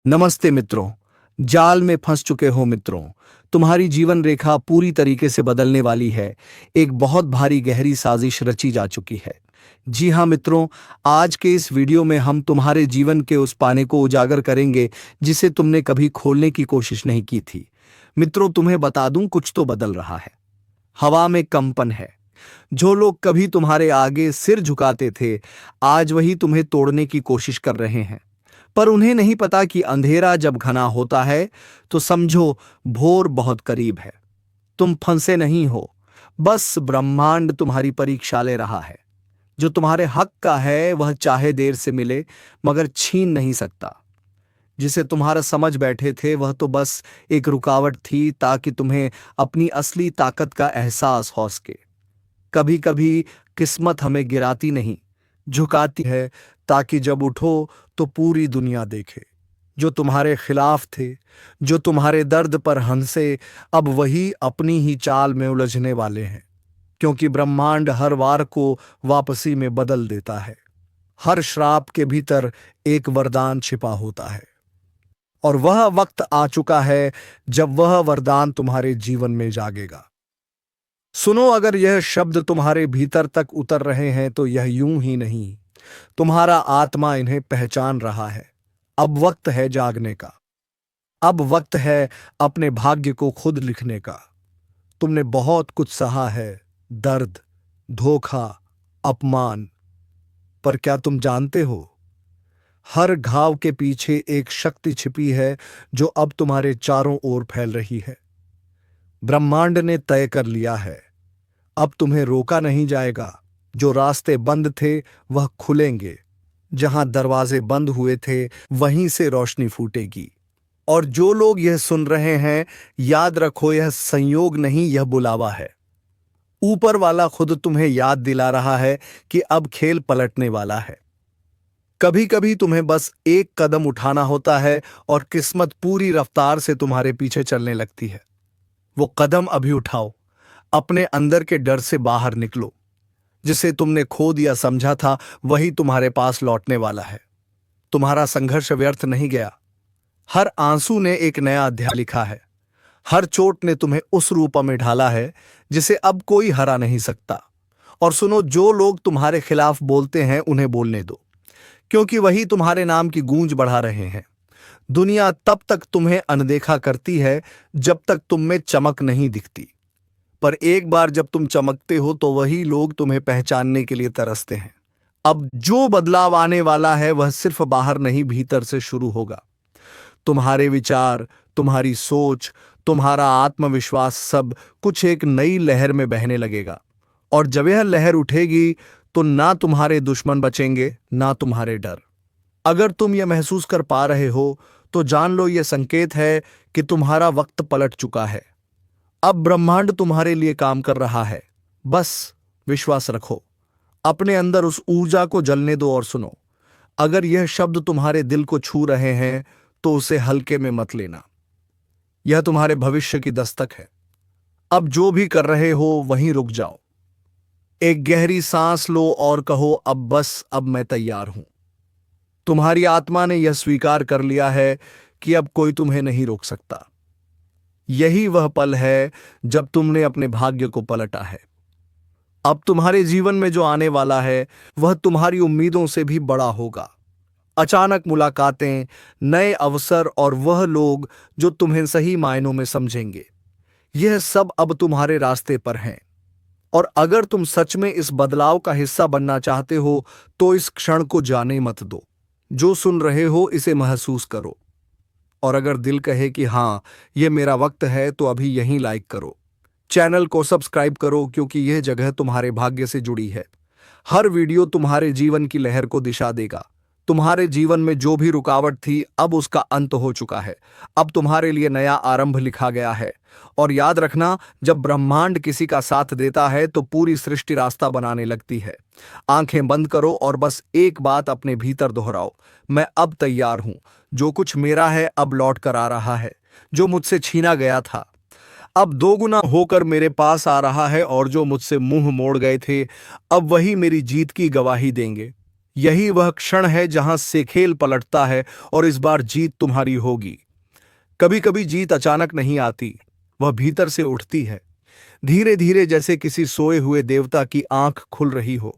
नमस्ते मित्रों। जाल में फंस चुके हो मित्रों। तुम्हारी जीवन रेखा पूरी तरीके से बदलने वाली है। एक बहुत भारी गहरी साजिश रची जा चुकी है। जी हाँ मित्रों, आज के इस वीडियो में हम तुम्हारे जीवन के उस पाने को उजागर करेंगे जिसे तुमने कभी खोलने की कोशिश नहीं की थी। मित्रों, तुम्हें बता दूं, कुछ तो बदल रहा है। हवा में कंपन है। जो लोग कभी तुम्हारे आगे सिर झुकाते थे, आज वही तुम्हें तोड़ने की कोशिश कर रहे हैं। पर उन्हें नहीं पता कि अंधेरा जब घना होता है तो समझो भोर बहुत करीब है। तुम फंसे नहीं हो, बस ब्रह्मांड तुम्हारी परीक्षा ले रहा है। जो तुम्हारे हक का है वह चाहे देर से मिले मगर छीन नहीं सकता। जिसे तुम्हारा समझ बैठे थे वह तो बस एक रुकावट थी ताकि तुम्हें अपनी असली ताकत का एहसास हो सके। कभी कभी किस्मत हमें गिराती नहीं, झुकाती है ताकि जब उठो तो पूरी दुनिया देखे। जो तुम्हारे खिलाफ थे, जो तुम्हारे दर्द पर हंसे, अब वही अपनी ही चाल में उलझने वाले हैं। क्योंकि ब्रह्मांड हर वार को वापसी में बदल देता है। हर श्राप के भीतर एक वरदान छिपा होता है और वह वक्त आ चुका है जब वह वरदान तुम्हारे जीवन में जागेगा। सुनो, अगर यह शब्द तुम्हारे भीतर तक उतर रहे हैं तो यह यूं ही नहीं, तुम्हारा आत्मा इन्हें पहचान रहा है। अब वक्त है जागने का। अब वक्त है अपने भाग्य को खुद लिखने का। तुमने बहुत कुछ सहा है, दर्द, धोखा, अपमान। पर क्या तुम जानते हो, हर घाव के पीछे एक शक्ति छिपी है जो अब तुम्हारे चारों ओर फैल रही है। ब्रह्मांड ने तय कर लिया है, अब तुम्हें रोका नहीं जाएगा। जो रास्ते बंद थे वह खुलेंगे। जहां दरवाजे बंद हुए थे वहीं से रोशनी फूटेगी। और जो लोग यह सुन रहे हैं, याद रखो, यह संयोग नहीं, यह बुलावा है। ऊपर वाला खुद तुम्हें याद दिला रहा है कि अब खेल पलटने वाला है। कभी कभी तुम्हें बस एक कदम उठाना होता है और किस्मत पूरी रफ्तार से तुम्हारे पीछे चलने लगती है। वो कदम अभी उठाओ। अपने अंदर के डर से बाहर निकलो। जिसे तुमने खो दिया समझा था वही तुम्हारे पास लौटने वाला है। तुम्हारा संघर्ष व्यर्थ नहीं गया। हर आंसू ने एक नया अध्याय लिखा है। हर चोट ने तुम्हें उस रूप में ढाला है जिसे अब कोई हरा नहीं सकता। और सुनो, जो लोग तुम्हारे खिलाफ बोलते हैं उन्हें बोलने दो, क्योंकि वही तुम्हारे नाम की गूंज बढ़ा रहे हैं। दुनिया तब तक तुम्हें अनदेखा करती है जब तक तुम में चमक नहीं दिखती। पर एक बार जब तुम चमकते हो तो वही लोग तुम्हें पहचानने के लिए तरसते हैं। अब जो बदलाव आने वाला है वह सिर्फ बाहर नहीं, भीतर से शुरू होगा। तुम्हारे विचार, तुम्हारी सोच, तुम्हारा आत्मविश्वास, सब कुछ एक नई लहर में बहने लगेगा। और जब यह लहर उठेगी तो ना तुम्हारे दुश्मन बचेंगे, ना तुम्हारे डर। अगर तुम यह महसूस कर पा रहे हो तो जान लो, यह संकेत है कि तुम्हारा वक्त पलट चुका है। अब ब्रह्मांड तुम्हारे लिए काम कर रहा है। बस विश्वास रखो। अपने अंदर उस ऊर्जा को जलने दो। और सुनो, अगर यह शब्द तुम्हारे दिल को छू रहे हैं तो उसे हल्के में मत लेना। यह तुम्हारे भविष्य की दस्तक है। अब जो भी कर रहे हो वहीं रुक जाओ। एक गहरी सांस लो और कहो, अब बस, अब मैं तैयार हूं। तुम्हारी आत्मा ने यह स्वीकार कर लिया है कि अब कोई तुम्हें नहीं रोक सकता। यही वह पल है जब तुमने अपने भाग्य को पलटा है। अब तुम्हारे जीवन में जो आने वाला है वह तुम्हारी उम्मीदों से भी बड़ा होगा। अचानक मुलाकातें, नए अवसर और वह लोग जो तुम्हें सही मायनों में समझेंगे, यह सब अब तुम्हारे रास्ते पर हैं। और अगर तुम सच में इस बदलाव का हिस्सा बनना चाहते हो तो इस क्षण को जाने मत दो। जो सुन रहे हो इसे महसूस करो। और अगर दिल कहे कि हाँ, यह मेरा वक्त है, तो अभी यहीं लाइक करो, चैनल को सब्सक्राइब करो, क्योंकि यह जगह तुम्हारे भाग्य से जुड़ी है। हर वीडियो तुम्हारे जीवन की लहर को दिशा देगा। तुम्हारे जीवन में जो भी रुकावट थी अब उसका अंत हो चुका है। अब तुम्हारे लिए नया आरंभ लिखा गया है। और याद रखना, जब ब्रह्मांड किसी का साथ देता है तो पूरी सृष्टि रास्ता बनाने लगती है। आंखें बंद करो और बस एक बात अपने भीतर दोहराओ, मैं अब तैयार हूं। जो कुछ मेरा है अब लौट कर आ रहा है। जो मुझसे छीना गया था अब दोगुना होकर मेरे पास आ रहा है। और जो मुझसे मुंह मोड़ गए थे अब वही मेरी जीत की गवाही देंगे। यही वह क्षण है जहां से खेल पलटता है और इस बार जीत तुम्हारी होगी। कभी कभी जीत अचानक नहीं आती, वह भीतर से उठती है, धीरे धीरे, जैसे किसी सोए हुए देवता की आंख खुल रही हो।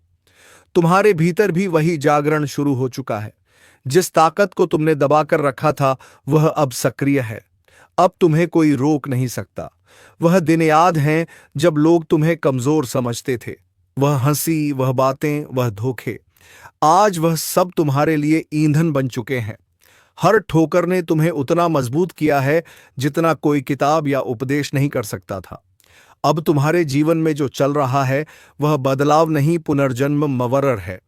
तुम्हारे भीतर भी वही जागरण शुरू हो चुका है। जिस ताकत को तुमने दबाकर रखा था वह अब सक्रिय है। अब तुम्हें कोई रोक नहीं सकता। वह दिन याद हैं जब लोग तुम्हें कमजोर समझते थे। वह हंसी, वह बातें, वह धोखे। आज वह सब तुम्हारे लिए ईंधन बन चुके हैं। हर ठोकर ने तुम्हें उतना मजबूत किया है जितना कोई किताब या उपदेश नहीं कर सकता था। अब तुम्हारे जीवन में जो चल रहा है वह बदलाव नहीं, पुनर्जन्म मवरर है।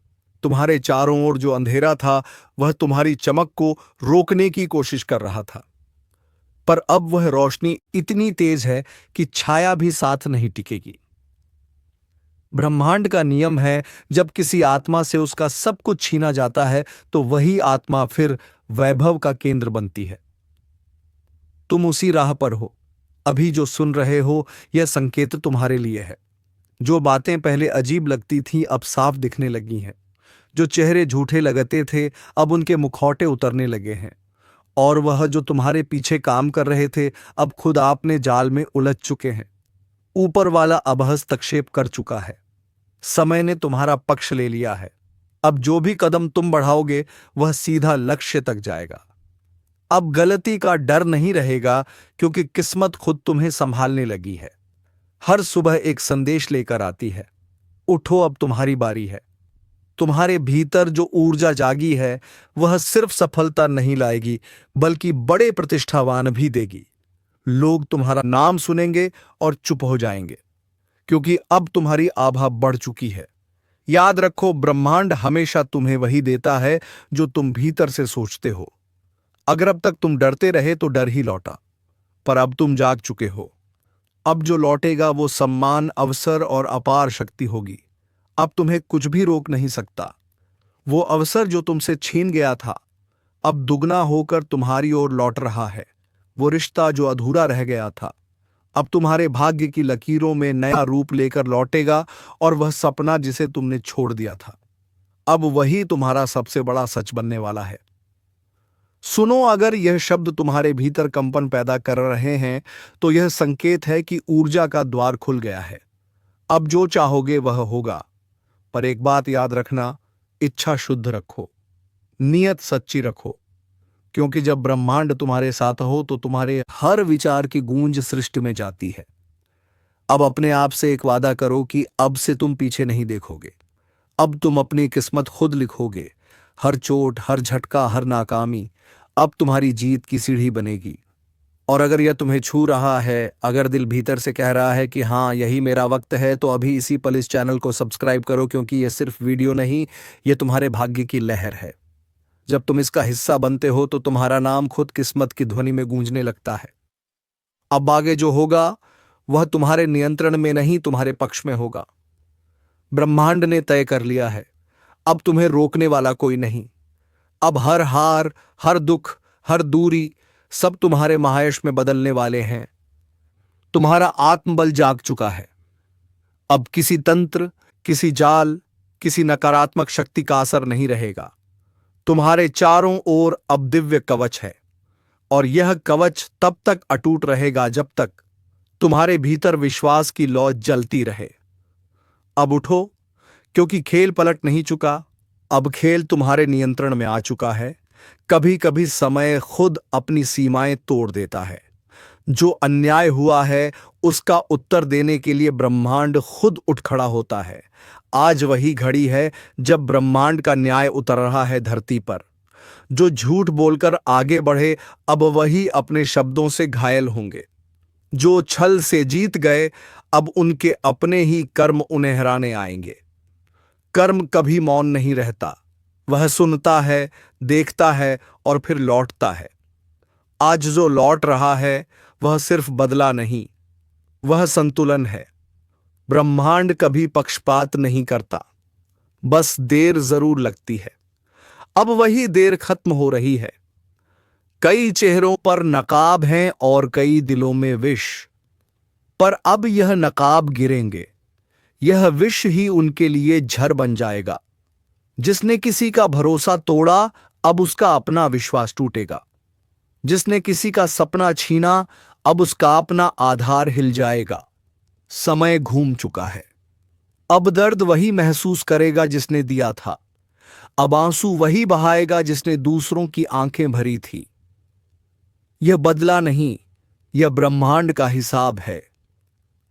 तुम्हारे चारों ओर जो अंधेरा था वह तुम्हारी चमक को रोकने की कोशिश कर रहा था, पर अब वह रोशनी इतनी तेज है कि छाया भी साथ नहीं टिकेगी। ब्रह्मांड का नियम है, जब किसी आत्मा से उसका सब कुछ छीना जाता है तो वही आत्मा फिर वैभव का केंद्र बनती है। तुम उसी राह पर हो। अभी जो सुन रहे हो यह संकेत तुम्हारे लिए है। जो बातें पहले अजीब लगती थीं अब साफ दिखने लगी हैं। जो चेहरे झूठे लगते थे अब उनके मुखौटे उतरने लगे हैं। और वह जो तुम्हारे पीछे काम कर रहे थे अब खुद आपने जाल में उलझ चुके हैं। ऊपर वाला अब हस्तक्षेप कर चुका है। समय ने तुम्हारा पक्ष ले लिया है। अब जो भी कदम तुम बढ़ाओगे वह सीधा लक्ष्य तक जाएगा। अब गलती का डर नहीं रहेगा, क्योंकि किस्मत खुद तुम्हें संभालने लगी है। हर सुबह एक संदेश लेकर आती है, उठो अब तुम्हारी बारी है। तुम्हारे भीतर जो ऊर्जा जागी है वह सिर्फ सफलता नहीं लाएगी बल्कि बड़े प्रतिष्ठावान भी देगी। लोग तुम्हारा नाम सुनेंगे और चुप हो जाएंगे, क्योंकि अब तुम्हारी आभा बढ़ चुकी है। याद रखो, ब्रह्मांड हमेशा तुम्हें वही देता है जो तुम भीतर से सोचते हो। अगर अब तक तुम डरते रहे तो डर ही लौटा, पर अब तुम जाग चुके हो। अब जो लौटेगा वो सम्मान, अवसर और अपार शक्ति होगी। अब तुम्हें कुछ भी रोक नहीं सकता। वो अवसर जो तुमसे छीन गया था अब दुगना होकर तुम्हारी ओर लौट रहा है। वो रिश्ता जो अधूरा रह गया था अब तुम्हारे भाग्य की लकीरों में नया रूप लेकर लौटेगा। और वह सपना जिसे तुमने छोड़ दिया था अब वही तुम्हारा सबसे बड़ा सच बनने वाला है। सुनो, अगर यह शब्द तुम्हारे भीतर कंपन पैदा कर रहे हैं तो यह संकेत है कि ऊर्जा का द्वार खुल गया है। अब जो चाहोगे वह होगा। पर एक बात याद रखना, इच्छा शुद्ध रखो, नियत सच्ची रखो, क्योंकि जब ब्रह्मांड तुम्हारे साथ हो तो तुम्हारे हर विचार की गूंज सृष्टि में जाती है। अब अपने आप से एक वादा करो कि अब से तुम पीछे नहीं देखोगे। अब तुम अपनी किस्मत खुद लिखोगे। हर चोट, हर झटका, हर नाकामी अब तुम्हारी जीत की सीढ़ी बनेगी। और अगर यह तुम्हें छू रहा है, अगर दिल भीतर से कह रहा है कि हाँ यही मेरा वक्त है, तो अभी इसी पल इस चैनल को सब्सक्राइब करो, क्योंकि यह सिर्फ वीडियो नहीं, यह तुम्हारे भाग्य की लहर है। जब तुम इसका हिस्सा बनते हो तो तुम्हारा नाम खुद किस्मत की ध्वनि में गूंजने लगता है। अब आगे जो होगा वह तुम्हारे नियंत्रण में नहीं, तुम्हारे पक्ष में होगा। ब्रह्मांड ने तय कर लिया है, अब तुम्हें रोकने वाला कोई नहीं। अब हर हार, हर दुख, हर दूरी सब तुम्हारे महायश में बदलने वाले हैं। तुम्हारा आत्मबल जाग चुका है। अब किसी तंत्र, किसी जाल, किसी नकारात्मक शक्ति का असर नहीं रहेगा। तुम्हारे चारों ओर अब दिव्य कवच है, और यह कवच तब तक अटूट रहेगा जब तक तुम्हारे भीतर विश्वास की लौ जलती रहे। अब उठो, क्योंकि खेल पलट नहीं चुका, अब खेल तुम्हारे नियंत्रण में आ चुका है। कभी कभी समय खुद अपनी सीमाएं तोड़ देता है। जो अन्याय हुआ है उसका उत्तर देने के लिए ब्रह्मांड खुद उठ खड़ा होता है। आज वही घड़ी है जब ब्रह्मांड का न्याय उतर रहा है धरती पर। जो झूठ बोलकर आगे बढ़े अब वही अपने शब्दों से घायल होंगे। जो छल से जीत गए अब उनके अपने ही कर्म उन्हें हराने आएंगे। कर्म कभी मौन नहीं रहता, वह सुनता है, देखता है और फिर लौटता है। आज जो लौट रहा है वह सिर्फ बदला नहीं, वह संतुलन है। ब्रह्मांड कभी पक्षपात नहीं करता, बस देर जरूर लगती है। अब वही देर खत्म हो रही है। कई चेहरों पर नकाब हैं और कई दिलों में विष, पर अब यह नकाब गिरेंगे, यह विष ही उनके लिए झर बन जाएगा। जिसने किसी का भरोसा तोड़ा, अब उसका अपना विश्वास टूटेगा। जिसने किसी का सपना छीना, अब उसका अपना आधार हिल जाएगा। समय घूम चुका है। अब दर्द वही महसूस करेगा जिसने दिया था। अब आंसू वही बहाएगा जिसने दूसरों की आंखें भरी थी। यह बदला नहीं, यह ब्रह्मांड का हिसाब है।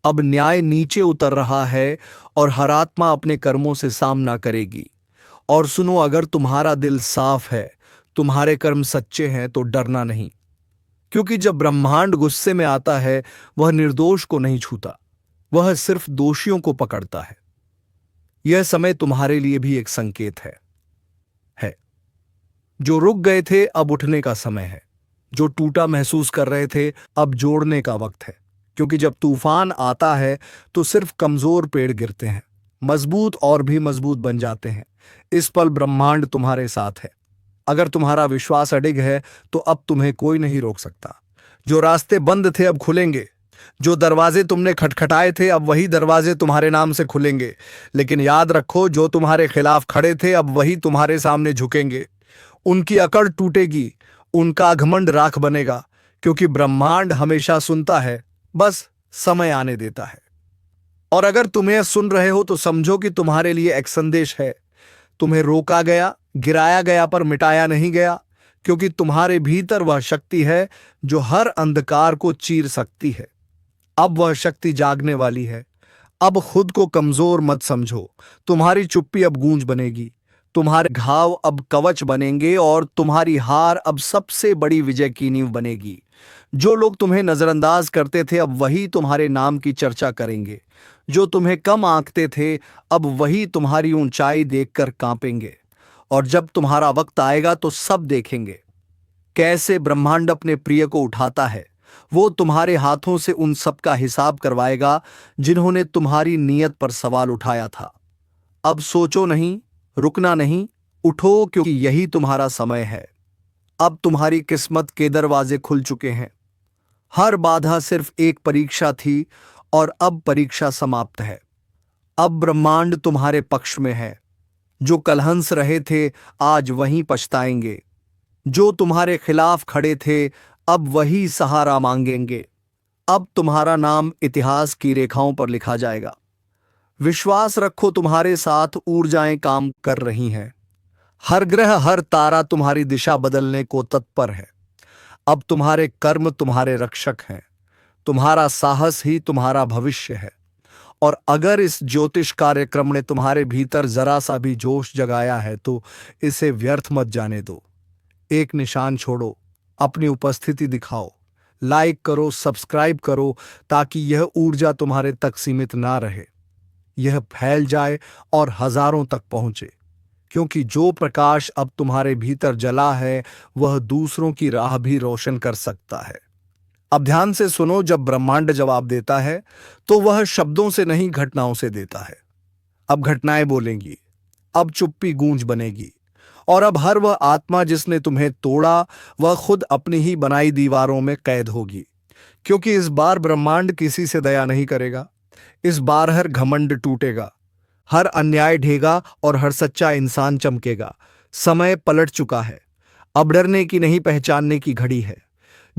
अब न्याय नीचे उतर रहा है और हर आत्मा अपने कर्मों से सामना करेगी। और सुनो, अगर तुम्हारा दिल साफ है, तुम्हारे कर्म सच्चे हैं, तो डरना नहीं। क्योंकि जब ब्रह्मांड गुस्से में आता है, वह निर्दोष को नहीं छूता, वह सिर्फ दोषियों को पकड़ता है। यह समय तुम्हारे लिए भी एक संकेत है। जो रुक गए थे, अब उठने का समय है। जो टूटा महसूस कर रहे थे, अब जोड़ने का वक्त है। क्योंकि जब तूफान आता है तो सिर्फ कमजोर पेड़ गिरते हैं, मजबूत और भी मजबूत बन जाते हैं। इस पल ब्रह्मांड तुम्हारे साथ है। अगर तुम्हारा विश्वास अडिग है तो अब तुम्हें कोई नहीं रोक सकता। जो रास्ते बंद थे अब खुलेंगे। जो दरवाजे तुमने खटखटाए थे, अब वही दरवाजे तुम्हारे नाम से खुलेंगे। लेकिन याद रखो, जो तुम्हारे खिलाफ खड़े थे, अब वही तुम्हारे सामने झुकेंगे। उनकी अकड़ टूटेगी, उनका घमंड राख बनेगा। क्योंकि ब्रह्मांड हमेशा सुनता है, बस समय आने देता है। और अगर तुम्हें सुन रहे हो तो समझो कि तुम्हारे लिए एक संदेश है। तुम्हें रोका गया, गिराया गया, पर मिटाया नहीं गया। क्योंकि तुम्हारे भीतर वह शक्ति है जो हर अंधकार को चीर सकती है। अब वह शक्ति जागने वाली है। अब खुद को कमजोर मत समझो। तुम्हारी चुप्पी अब गूंज बनेगी, तुम्हारे घाव अब कवच बनेंगे, और तुम्हारी हार अब सबसे बड़ी विजय की नींव बनेगी। जो लोग तुम्हें नजरअंदाज करते थे, अब वही तुम्हारे नाम की चर्चा करेंगे। जो तुम्हें कम आंकते थे, अब वही तुम्हारी ऊंचाई देखकर कांपेंगे। और जब तुम्हारा वक्त आएगा तो सब देखेंगे कैसे ब्रह्मांड अपने प्रिय को उठाता है। वो तुम्हारे हाथों से उन सब का हिसाब करवाएगा जिन्होंने तुम्हारी नीयत पर सवाल उठाया था। अब सोचो नहीं, रुकना नहीं, उठो, क्योंकि यही तुम्हारा समय है। अब तुम्हारी किस्मत के दरवाजे खुल चुके हैं। हर बाधा सिर्फ एक परीक्षा थी, और अब परीक्षा समाप्त है। अब ब्रह्मांड तुम्हारे पक्ष में है। जो कल हंस रहे थे, आज वहीं पछताएंगे। जो तुम्हारे खिलाफ खड़े थे, अब वही सहारा मांगेंगे। अब तुम्हारा नाम इतिहास की रेखाओं पर लिखा जाएगा। विश्वास रखो, तुम्हारे साथ ऊर्जाएं काम कर रही हैं। हर ग्रह, हर तारा तुम्हारी दिशा बदलने को तत्पर है। अब तुम्हारे कर्म तुम्हारे रक्षक हैं। तुम्हारा साहस ही तुम्हारा भविष्य है। और अगर इस ज्योतिष कार्यक्रम ने तुम्हारे भीतर जरा सा भी जोश जगाया है, तो इसे व्यर्थ मत जाने दो। एक निशान छोड़ो, अपनी उपस्थिति दिखाओ, लाइक करो, सब्सक्राइब करो, ताकि यह ऊर्जा तुम्हारे तक सीमित ना रहे, यह फैल जाए और हजारों तक पहुंचे। क्योंकि जो प्रकाश अब तुम्हारे भीतर जला है, वह दूसरों की राह भी रोशन कर सकता है। अब ध्यान से सुनो, जब ब्रह्मांड जवाब देता है तो वह शब्दों से नहीं, घटनाओं से देता है। अब घटनाएं बोलेंगी, अब चुप्पी गूंज बनेगी, और अब हर वह आत्मा जिसने तुम्हें तोड़ा, वह खुद अपनी ही बनाई दीवारों में कैद होगी। क्योंकि इस बार ब्रह्मांड किसी से दया नहीं करेगा। इस बार हर घमंड टूटेगा, हर अन्याय ढहेगा, और हर सच्चा इंसान चमकेगा। समय पलट चुका है। अब डरने की नहीं, पहचानने की घड़ी है।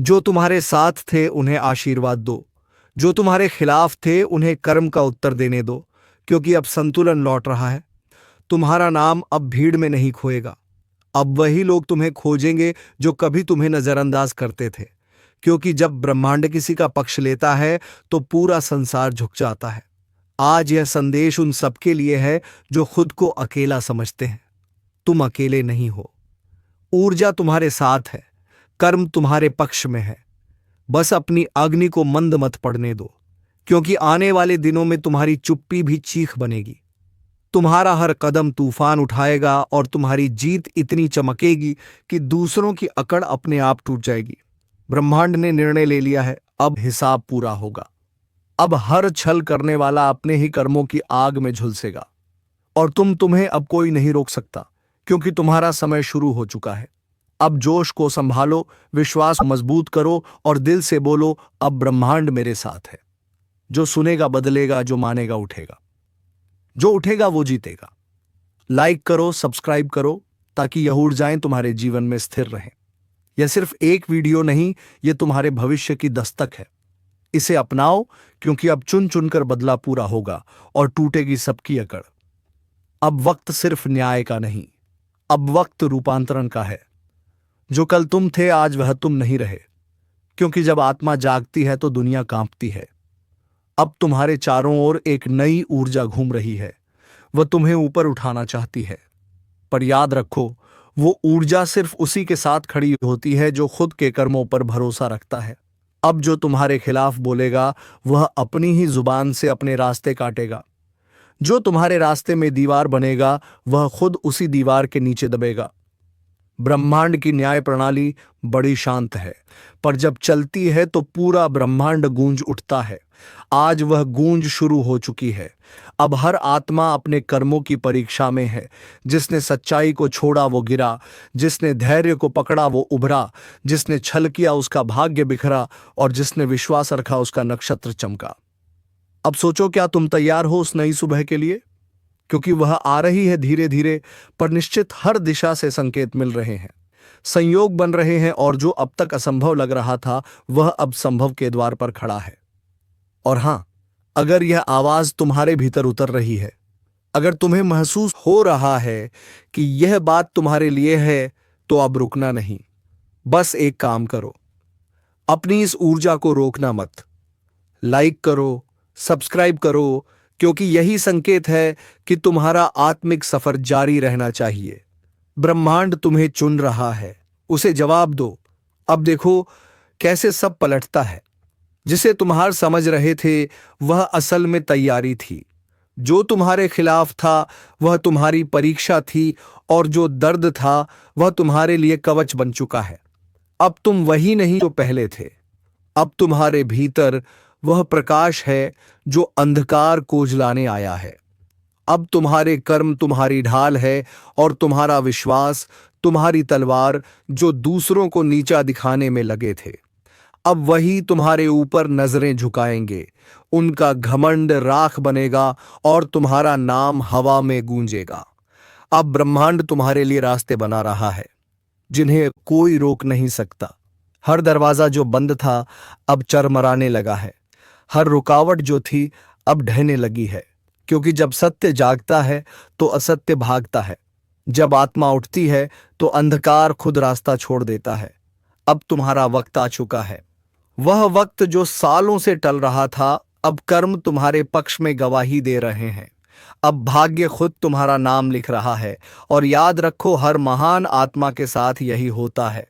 जो तुम्हारे साथ थे उन्हें आशीर्वाद दो, जो तुम्हारे खिलाफ थे उन्हें कर्म का उत्तर देने दो। क्योंकि अब संतुलन लौट रहा है। तुम्हारा नाम अब भीड़ में नहीं खोएगा। अब वही लोग तुम्हें खोजेंगे जो कभी तुम्हें नजरअंदाज करते थे। क्योंकि जब ब्रह्मांड किसी का पक्ष लेता है तो पूरा संसार झुक जाता है। आज यह संदेश उन सबके लिए है जो खुद को अकेला समझते हैं। तुम अकेले नहीं हो। ऊर्जा तुम्हारे साथ है, कर्म तुम्हारे पक्ष में है। बस अपनी अग्नि को मंद मत पड़ने दो। क्योंकि आने वाले दिनों में तुम्हारी चुप्पी भी चीख बनेगी। तुम्हारा हर कदम तूफान उठाएगा, और तुम्हारी जीत इतनी चमकेगी कि दूसरों की अकड़ अपने आप टूट जाएगी। ब्रह्मांड ने निर्णय ले लिया है, अब हिसाब पूरा होगा। अब हर छल करने वाला अपने ही कर्मों की आग में झुलसेगा, और तुम्हें अब कोई नहीं रोक सकता। क्योंकि तुम्हारा समय शुरू हो चुका है। अब जोश को संभालो, विश्वास मजबूत करो, और दिल से बोलो, अब ब्रह्मांड मेरे साथ है। जो सुनेगा बदलेगा, जो मानेगा उठेगा, जो उठेगा वो जीतेगा। लाइक करो, सब्सक्राइब करो, ताकि यह ऊर्जाएं तुम्हारे जीवन में स्थिर रहें। यह सिर्फ एक वीडियो नहीं, यह तुम्हारे भविष्य की दस्तक है। इसे अपनाओ, क्योंकि अब चुन चुनकर बदला पूरा होगा और टूटेगी सबकी अकड़। अब वक्त सिर्फ न्याय का नहीं, अब वक्त रूपांतरण का है। जो कल तुम थे, आज वह तुम नहीं रहे, क्योंकि जब आत्मा जागती है तो दुनिया कांपती है। अब तुम्हारे चारों ओर एक नई ऊर्जा घूम रही है। वह तुम्हें ऊपर उठाना चाहती है, पर याद रखो, वो ऊर्जा सिर्फ उसी के साथ खड़ी होती है जो खुद के कर्मों पर भरोसा रखता है। अब जो तुम्हारे खिलाफ बोलेगा, वह अपनी ही जुबान से अपने रास्ते काटेगा। जो तुम्हारे रास्ते में दीवार बनेगा, वह खुद उसी दीवार के नीचे दबेगा। ब्रह्मांड की न्याय प्रणाली बड़ी शांत है, पर जब चलती है तो पूरा ब्रह्मांड गूंज उठता है। आज वह गूंज शुरू हो चुकी है। अब हर आत्मा अपने कर्मों की परीक्षा में है। जिसने सच्चाई को छोड़ा वो गिरा, जिसने धैर्य को पकड़ा वो उभरा, जिसने छल किया उसका भाग्य बिखरा, और जिसने विश्वास रखा उसका नक्षत्र चमका। अब सोचो, क्या तुम तैयार हो उस नई सुबह के लिए? क्योंकि वह आ रही है धीरे धीरे, पर निश्चित हर दिशा से संकेत मिल रहे हैं, संयोग बन रहे हैं, और जो अब तक असंभव लग रहा था वह अब संभव के द्वार पर खड़ा है। और हां, अगर यह आवाज तुम्हारे भीतर उतर रही है, अगर तुम्हें महसूस हो रहा है कि यह बात तुम्हारे लिए है, तो अब रुकना नहीं। बस एक काम करो, अपनी इस ऊर्जा को रोकना मत। लाइक करो, सब्सक्राइब करो, क्योंकि यही संकेत है कि तुम्हारा आत्मिक सफर जारी रहना चाहिए। ब्रह्मांड तुम्हें चुन रहा है, उसे जवाब दो। अब देखो कैसे सब पलटता है। जिसे तुम्हार समझ रहे थे वह असल में तैयारी थी। जो तुम्हारे खिलाफ था वह तुम्हारी परीक्षा थी, और जो दर्द था वह तुम्हारे लिए कवच बन चुका है। अब तुम वही नहीं जो पहले थे। अब तुम्हारे भीतर वह प्रकाश है जो अंधकार को जलाने आया है। अब तुम्हारे कर्म तुम्हारी ढाल है, और तुम्हारा विश्वास तुम्हारी तलवार, जो दूसरों को नीचा दिखाने में लगे थे। अब वही तुम्हारे ऊपर नजरें झुकाएंगे। उनका घमंड राख बनेगा, और तुम्हारा नाम हवा में गूंजेगा। अब ब्रह्मांड तुम्हारे लिए रास्ते बना रहा है, जिन्हें कोई रोक नहीं सकता। हर दरवाजा जो बंद था अब चरमराने लगा है। हर रुकावट जो थी अब ढहने लगी है, क्योंकि जब सत्य जागता है तो असत्य भागता है। जब आत्मा उठती है तो अंधकार खुद रास्ता छोड़ देता है। अब तुम्हारा वक्त आ चुका है, वह वक्त जो सालों से टल रहा था। अब कर्म तुम्हारे पक्ष में गवाही दे रहे हैं। अब भाग्य खुद तुम्हारा नाम लिख रहा है। और याद रखो, हर महान आत्मा के साथ यही होता है।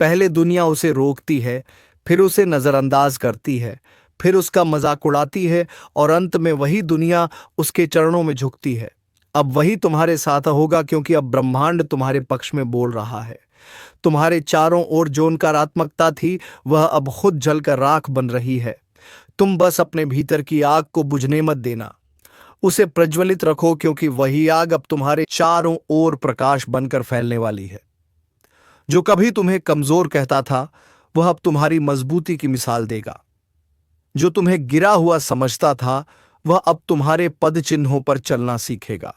पहले दुनिया उसे रोकती है, फिर उसे नजरअंदाज करती है, फिर उसका मजाक उड़ाती है, और अंत में वही दुनिया उसके चरणों में झुकती है। अब वही तुम्हारे साथ होगा, क्योंकि अब ब्रह्मांड तुम्हारे पक्ष में बोल रहा है। तुम्हारे चारों ओर जो नकारात्मकता थी वह अब खुद जलकर राख बन रही है। तुम बस अपने भीतर की आग को बुझने मत देना, उसे प्रज्वलित रखो, क्योंकि वही आग अब तुम्हारे चारों ओर प्रकाश बनकर फैलने वाली है। जो कभी तुम्हें कमजोर कहता था वह अब तुम्हारी मजबूती की मिसाल देगा। जो तुम्हें गिरा हुआ समझता था वह अब तुम्हारे पद चिन्हों पर चलना सीखेगा।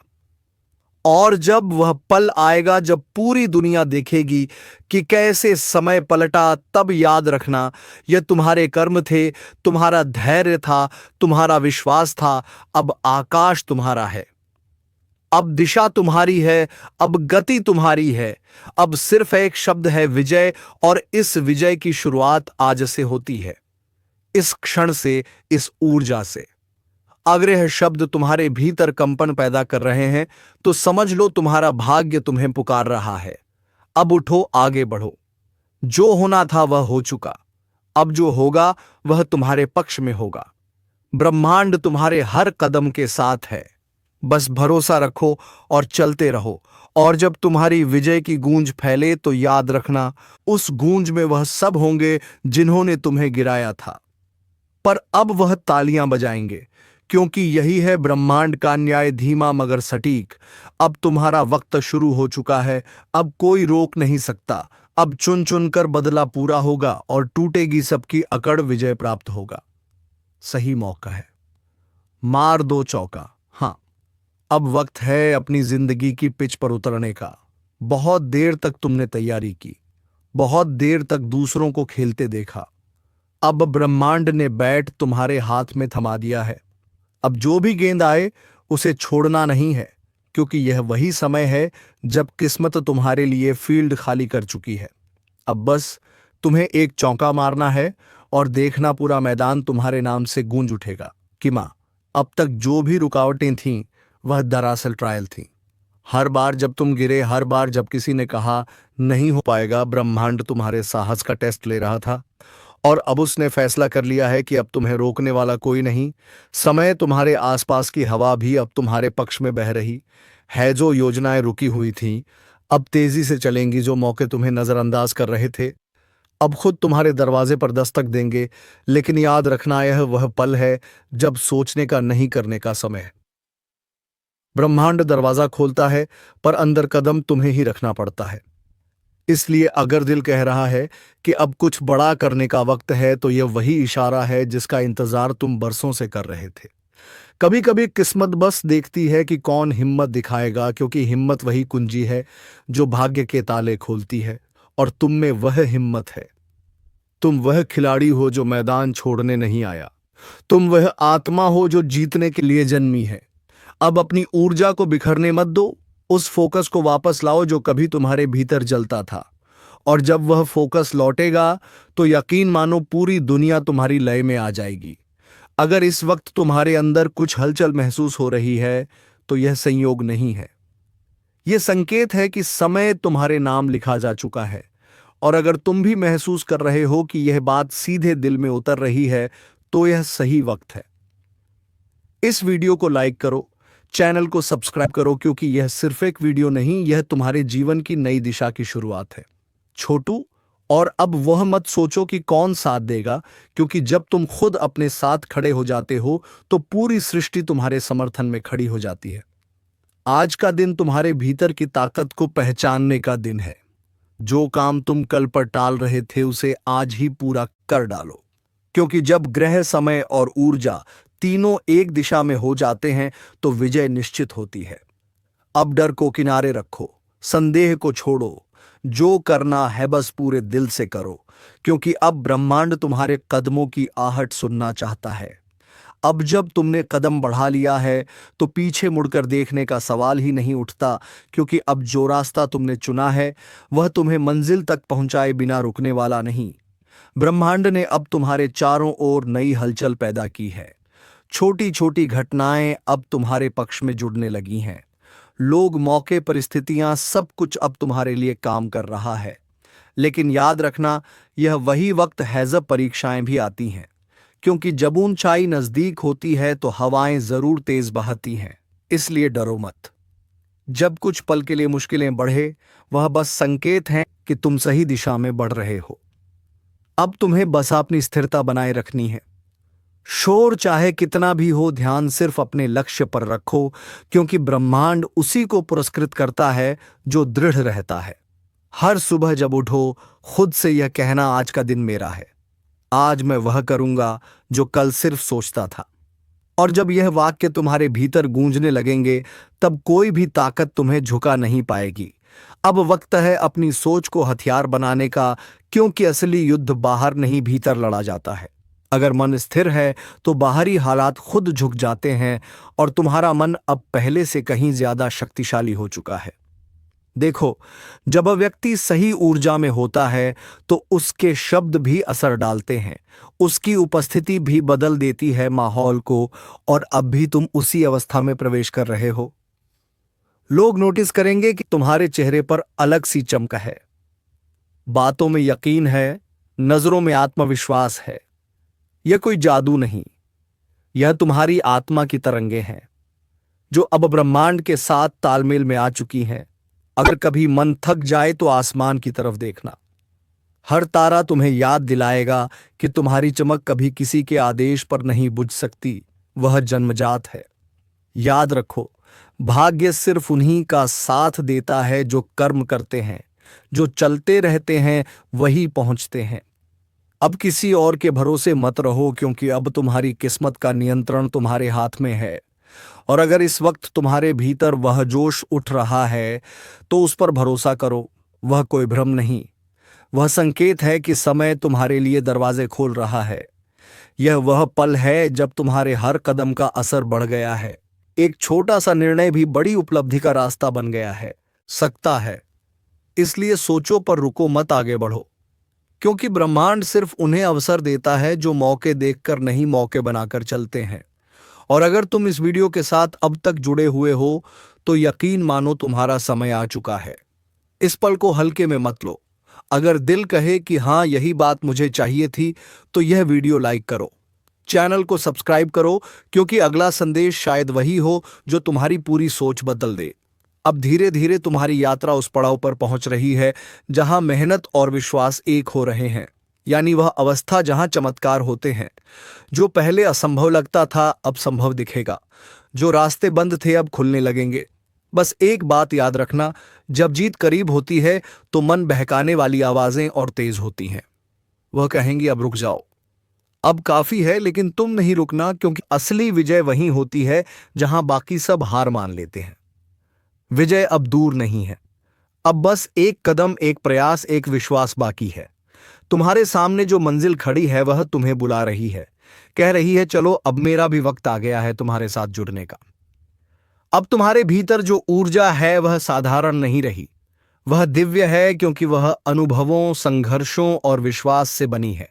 और जब वह पल आएगा जब पूरी दुनिया देखेगी कि कैसे समय पलटा, तब याद रखना, यह तुम्हारे कर्म थे, तुम्हारा धैर्य था, तुम्हारा विश्वास था। अब आकाश तुम्हारा है, अब दिशा तुम्हारी है, अब गति तुम्हारी है। अब सिर्फ एक शब्द है, विजय। और इस विजय की शुरुआत आज से होती है, इस क्षण से, इस ऊर्जा से। अगर यह शब्द तुम्हारे भीतर कंपन पैदा कर रहे हैं तो समझ लो तुम्हारा भाग्य तुम्हें पुकार रहा है। अब उठो, आगे बढ़ो। जो होना था वह हो चुका, अब जो होगा वह तुम्हारे पक्ष में होगा। ब्रह्मांड तुम्हारे हर कदम के साथ है। बस भरोसा रखो और चलते रहो। और जब तुम्हारी विजय की गूंज फैले तो याद रखना, उस गूंज में वह सब होंगे जिन्होंने तुम्हें गिराया था, पर अब वह तालियां बजाएंगे, क्योंकि यही है ब्रह्मांड का न्याय, धीमा मगर सटीक। अब तुम्हारा वक्त शुरू हो चुका है, अब कोई रोक नहीं सकता। अब चुन चुन कर बदला पूरा होगा, और टूटेगी सबकी अकड़, विजय प्राप्त होगा। सही मौका है, मार दो चौका। हाँ, अब वक्त है अपनी जिंदगी की पिच पर उतरने का। बहुत देर तक तुमने तैयारी की, बहुत देर तक दूसरों को खेलते देखा। अब ब्रह्मांड ने बैट तुम्हारे हाथ में थमा दिया है। अब जो भी गेंद आए उसे छोड़ना नहीं है, क्योंकि यह वही समय है जब किस्मत तुम्हारे लिए फील्ड खाली कर चुकी है। अब बस तुम्हें एक चौका मारना है और देखना पूरा मैदान तुम्हारे नाम से गूंज उठेगा कि मां, अब तक जो भी रुकावटें थीं वह दरअसल ट्रायल थीं। हर बार जब तुम गिरे, हर बार जब किसी ने कहा नहीं हो पाएगा, ब्रह्मांड तुम्हारे साहस का टेस्ट ले रहा था। और अब उसने फैसला कर लिया है कि अब तुम्हें रोकने वाला कोई नहीं। समय, तुम्हारे आसपास की हवा भी अब तुम्हारे पक्ष में बह रही है। जो योजनाएं रुकी हुई थीं अब तेजी से चलेंगी, जो मौके तुम्हें नजरअंदाज कर रहे थे अब खुद तुम्हारे दरवाजे पर दस्तक देंगे। लेकिन याद रखना, यह वह पल है जब सोचने का नहीं करने का समय है। ब्रह्मांड दरवाजा खोलता है पर अंदर कदम तुम्हें ही रखना पड़ता है। इसलिए अगर दिल कह रहा है कि अब कुछ बड़ा करने का वक्त है, तो यह वही इशारा है जिसका इंतजार तुम बरसों से कर रहे थे। कभी कभी किस्मत बस देखती है कि कौन हिम्मत दिखाएगा, क्योंकि हिम्मत वही कुंजी है जो भाग्य के ताले खोलती है। और तुम में वह हिम्मत है। तुम वह खिलाड़ी हो जो मैदान छोड़ने नहीं आया। तुम वह आत्मा हो जो जीतने के लिए जन्मी है। अब अपनी ऊर्जा को बिखरने मत दो। उस फोकस को वापस लाओ जो कभी तुम्हारे भीतर जलता था। और जब वह फोकस लौटेगा तो यकीन मानो पूरी दुनिया तुम्हारी लय में आ जाएगी। अगर इस वक्त तुम्हारे अंदर कुछ हलचल महसूस हो रही है तो यह संयोग नहीं है, यह संकेत है कि समय तुम्हारे नाम लिखा जा चुका है। और अगर तुम भी महसूस कर रहे हो कि यह बात सीधे दिल में उतर रही है तो यह सही वक्त है। इस वीडियो को लाइक करो, चैनल को सब्सक्राइब करो, क्योंकि यह सिर्फ एक वीडियो नहीं, यह तुम्हारे जीवन की नई दिशा की शुरुआत है छोटू। और अब वह मत सोचो कि कौन साथ देगा, क्योंकि जब तुम खुद अपने साथ खड़े हो जाते हो तो पूरी सृष्टि तुम्हारे समर्थन में खड़ी हो जाती है। आज का दिन तुम्हारे भीतर की ताकत को पहचानने का दिन है। जो काम तुम कल पर टाल रहे थे उसे आज ही पूरा कर डालो, क्योंकि जब ग्रह, समय और ऊर्जा तीनों एक दिशा में हो जाते हैं तो विजय निश्चित होती है। अब डर को किनारे रखो, संदेह को छोड़ो, जो करना है बस पूरे दिल से करो, क्योंकि अब ब्रह्मांड तुम्हारे कदमों की आहट सुनना चाहता है। अब जब तुमने कदम बढ़ा लिया है तो पीछे मुड़कर देखने का सवाल ही नहीं उठता, क्योंकि अब जो रास्ता तुमने चुना है वह तुम्हें मंजिल तक पहुंचाए बिना रुकने वाला नहीं। ब्रह्मांड ने अब तुम्हारे चारों ओर नई हलचल पैदा की है। छोटी छोटी घटनाएं अब तुम्हारे पक्ष में जुड़ने लगी हैं। लोग, मौके, परिस्थितियां, सब कुछ अब तुम्हारे लिए काम कर रहा है। लेकिन याद रखना, यह वही वक्त है जब परीक्षाएं भी आती हैं, क्योंकि जब ऊंचाई नजदीक होती है तो हवाएं जरूर तेज बहती हैं। इसलिए डरो मत। जब कुछ पल के लिए मुश्किलें बढ़े, वह बस संकेत हैं कि तुम सही दिशा में बढ़ रहे हो। अब तुम्हें बस अपनी स्थिरता बनाए रखनी है। शोर चाहे कितना भी हो, ध्यान सिर्फ अपने लक्ष्य पर रखो, क्योंकि ब्रह्मांड उसी को पुरस्कृत करता है जो दृढ़ रहता है। हर सुबह जब उठो, खुद से यह कहना, आज का दिन मेरा है। आज मैं वह करूंगा जो कल सिर्फ सोचता था। और जब यह वाक्य तुम्हारे भीतर गूंजने लगेंगे तब कोई भी ताकत तुम्हें झुका नहीं पाएगी। अब वक्त है अपनी सोच को हथियार बनाने का, क्योंकि असली युद्ध बाहर नहीं भीतर लड़ा जाता है। अगर मन स्थिर है तो बाहरी हालात खुद झुक जाते हैं, और तुम्हारा मन अब पहले से कहीं ज्यादा शक्तिशाली हो चुका है। देखो, जब व्यक्ति सही ऊर्जा में होता है तो उसके शब्द भी असर डालते हैं, उसकी उपस्थिति भी बदल देती है माहौल को। और अब भी तुम उसी अवस्था में प्रवेश कर रहे हो। लोग नोटिस करेंगे कि तुम्हारे चेहरे पर अलग सी चमक है, बातों में यकीन है, नजरों में आत्मविश्वास है। यह कोई जादू नहीं, यह तुम्हारी आत्मा की तरंगें हैं जो अब ब्रह्मांड के साथ तालमेल में आ चुकी हैं। अगर कभी मन थक जाए तो आसमान की तरफ देखना। हर तारा तुम्हें याद दिलाएगा कि तुम्हारी चमक कभी किसी के आदेश पर नहीं बुझ सकती, वह जन्मजात है। याद रखो, भाग्य सिर्फ उन्हीं का साथ देता है जो कर्म करते हैं। जो चलते रहते हैं वही पहुंचते हैं। अब किसी और के भरोसे मत रहो, क्योंकि अब तुम्हारी किस्मत का नियंत्रण तुम्हारे हाथ में है। और अगर इस वक्त तुम्हारे भीतर वह जोश उठ रहा है तो उस पर भरोसा करो। वह कोई भ्रम नहीं, वह संकेत है कि समय तुम्हारे लिए दरवाजे खोल रहा है। यह वह पल है जब तुम्हारे हर कदम का असर बढ़ गया है। एक छोटा सा निर्णय भी बड़ी उपलब्धि का रास्ता बन गया है सकता है। इसलिए सोचो पर रुको मत, आगे बढ़ो। क्योंकि ब्रह्मांड सिर्फ उन्हें अवसर देता है जो मौके देखकर नहीं, मौके बनाकर चलते हैं। और अगर तुम इस वीडियो के साथ अब तक जुड़े हुए हो तो यकीन मानो तुम्हारा समय आ चुका है। इस पल को हल्के में मत लो। अगर दिल कहे कि हाँ यही बात मुझे चाहिए थी तो यह वीडियो लाइक करो, चैनल को सब्सक्राइब करो, क्योंकि अगला संदेश शायद वही हो जो तुम्हारी पूरी सोच बदल दे। अब धीरे धीरे तुम्हारी यात्रा उस पड़ाव पर पहुंच रही है जहां मेहनत और विश्वास एक हो रहे हैं। यानी वह अवस्था जहां चमत्कार होते हैं। जो पहले असंभव लगता था अब संभव दिखेगा। जो रास्ते बंद थे अब खुलने लगेंगे। बस एक बात याद रखना, जब जीत करीब होती है तो मन बहकाने वाली आवाजें और तेज होती हैं। वह कहेंगी अब रुक जाओ, अब काफी है, लेकिन तुम नहीं रुकना, क्योंकि असली विजय वहीं होती है जहां बाकी सब हार मान लेते हैं। विजय अब दूर नहीं है, अब बस एक कदम, एक प्रयास, एक विश्वास बाकी है। तुम्हारे सामने जो मंजिल खड़ी है वह तुम्हें बुला रही है, कह रही है चलो अब मेरा भी वक्त आ गया है तुम्हारे साथ जुड़ने का। अब तुम्हारे भीतर जो ऊर्जा है वह साधारण नहीं रही, वह दिव्य है, क्योंकि वह अनुभवों, संघर्षों और विश्वास से बनी है।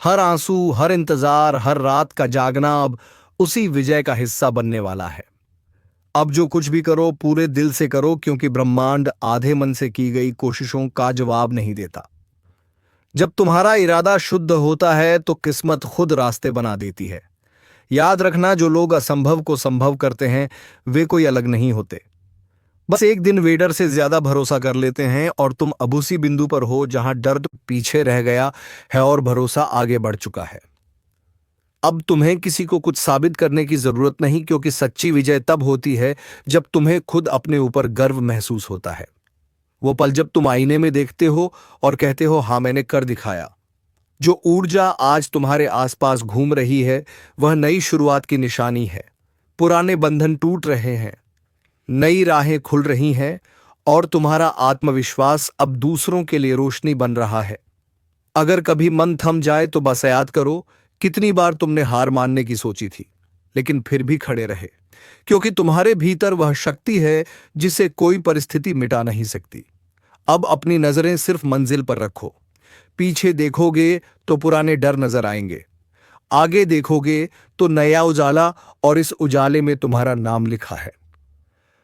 हर आंसू, हर इंतजार, हर रात का जागना अब उसी विजय का हिस्सा बनने वाला है। अब जो कुछ भी करो पूरे दिल से करो, क्योंकि ब्रह्मांड आधे मन से की गई कोशिशों का जवाब नहीं देता। जब तुम्हारा इरादा शुद्ध होता है तो किस्मत खुद रास्ते बना देती है। याद रखना, जो लोग असंभव को संभव करते हैं वे कोई अलग नहीं होते। बस एक दिन वेडर से ज्यादा भरोसा कर लेते हैं और तुम अब उसी बिंदु पर हो जहां डर पीछे रह गया है और भरोसा आगे बढ़ चुका है। अब तुम्हें किसी को कुछ साबित करने की जरूरत नहीं, क्योंकि सच्ची विजय तब होती है जब तुम्हें खुद अपने ऊपर गर्व महसूस होता है। वो पल जब तुम आईने में देखते हो और कहते हो हाँ मैंने कर दिखाया। जो ऊर्जा आज तुम्हारे आसपास घूम रही है वह नई शुरुआत की निशानी है। पुराने बंधन टूट रहे हैं, नई राहें खुल रही हैं और तुम्हारा आत्मविश्वास अब दूसरों के लिए रोशनी बन रहा है। अगर कभी मन थम जाए तो बस याद करो कितनी बार तुमने हार मानने की सोची थी, लेकिन फिर भी खड़े रहे, क्योंकि तुम्हारे भीतर वह शक्ति है जिसे कोई परिस्थिति मिटा नहीं सकती। अब अपनी नजरें सिर्फ मंजिल पर रखो। पीछे देखोगे तो पुराने डर नजर आएंगे, आगे देखोगे तो नया उजाला, और इस उजाले में तुम्हारा नाम लिखा है।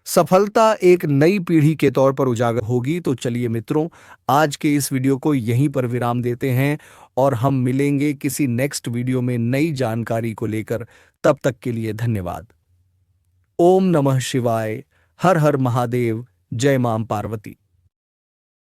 सफलता एक नई पीढ़ी के तौर पर उजागर होगी। तो चलिए मित्रों, आज के इस वीडियो को यहीं पर विराम देते हैं और हम मिलेंगे किसी नेक्स्ट वीडियो में नई जानकारी को लेकर। तब तक के लिए धन्यवाद। ओम नमः शिवाय। हर हर महादेव। जय मां पार्वती।